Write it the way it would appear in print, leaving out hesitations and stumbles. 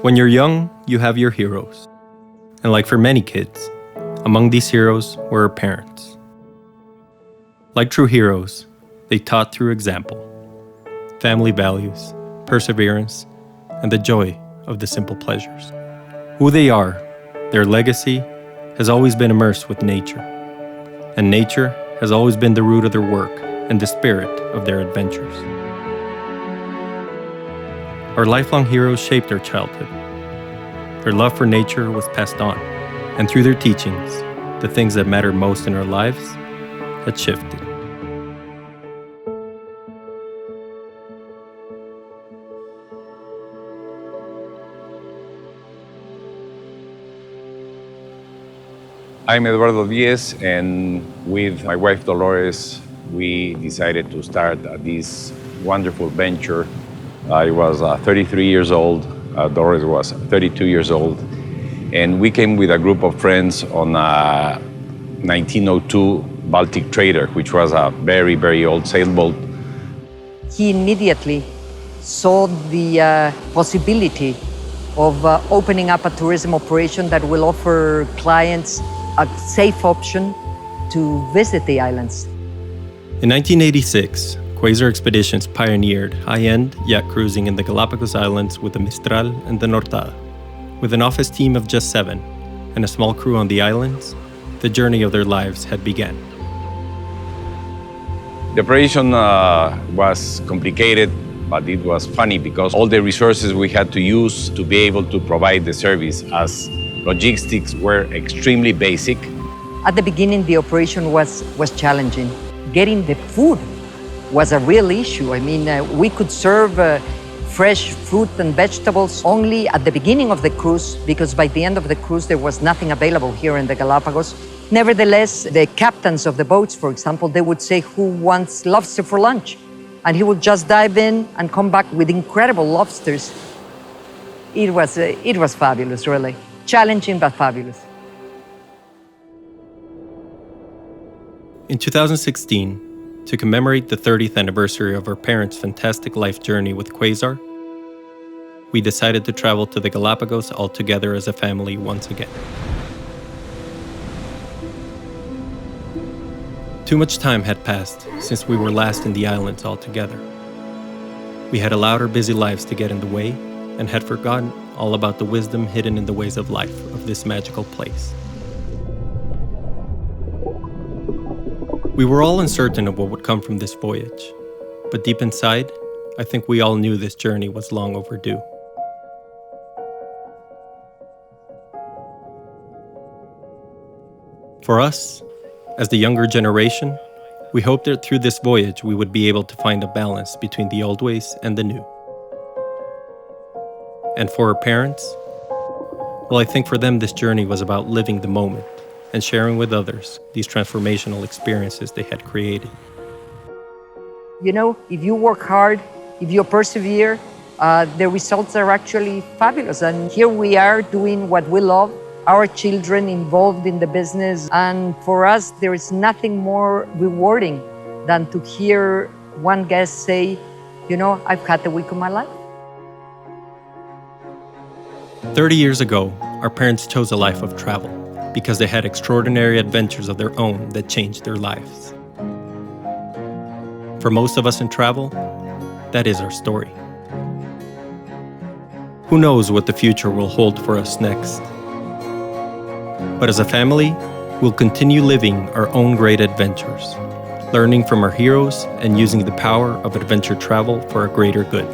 When you're young, you have your heroes. And like for many kids, among these heroes were our parents. Like true heroes, they taught through example, family values, perseverance, and the joy of the simple pleasures. Who they are, their legacy, has always been immersed with nature. And nature has always been the root of their work and the spirit of their adventures. Our lifelong heroes shaped their childhood. Their love for nature was passed on, and through their teachings, the things that matter most in our lives had shifted. I'm Eduardo Diez, and with my wife Dolores, we decided to start this wonderful venture. I was 33 years old, Dolores was 32 years old, and we came with a group of friends on a 1902 Baltic trader, which was a very, very old sailboat. He immediately saw the possibility of opening up a tourism operation that will offer clients a safe option to visit the islands. In 1986, Quasar Expeditions pioneered high-end yacht cruising in the Galapagos Islands with the Mistral and the Nortada. With an office team of just 7 and a small crew on the islands, the journey of their lives had begun. The operation was complicated, but it was funny because all the resources we had to use to be able to provide the service, as logistics were extremely basic. At the beginning, the operation was challenging. Getting the food was a real issue. I mean, we could serve fresh fruit and vegetables only at the beginning of the cruise, because by the end of the cruise, there was nothing available here in the Galapagos. Nevertheless, the captains of the boats, for example, they would say, "Who wants lobster for lunch?" And he would just dive in and come back with incredible lobsters. It was fabulous, really. Challenging, but fabulous. In 2016, to commemorate the 30th anniversary of our parents' fantastic life journey with Quasar, we decided to travel to the Galapagos all together as a family once again. Too much time had passed since we were last in the islands all together. We had allowed our busy lives to get in the way and had forgotten all about the wisdom hidden in the ways of life of this magical place. We were all uncertain of what would come from this voyage, but deep inside, I think we all knew this journey was long overdue. For us, as the younger generation, we hoped that through this voyage we would be able to find a balance between the old ways and the new. And for our parents, well, I think for them this journey was about living the moment and sharing with others these transformational experiences they had created. You know, if you work hard, if you persevere, the results are actually fabulous. And here we are doing what we love, our children involved in the business. And for us, there is nothing more rewarding than to hear one guest say, "You know, I've had the week of my life." 30 years ago, our parents chose a life of travel because they had extraordinary adventures of their own that changed their lives. For most of us in travel, that is our story. Who knows what the future will hold for us next? But as a family, we'll continue living our own great adventures, learning from our heroes and using the power of adventure travel for a greater good.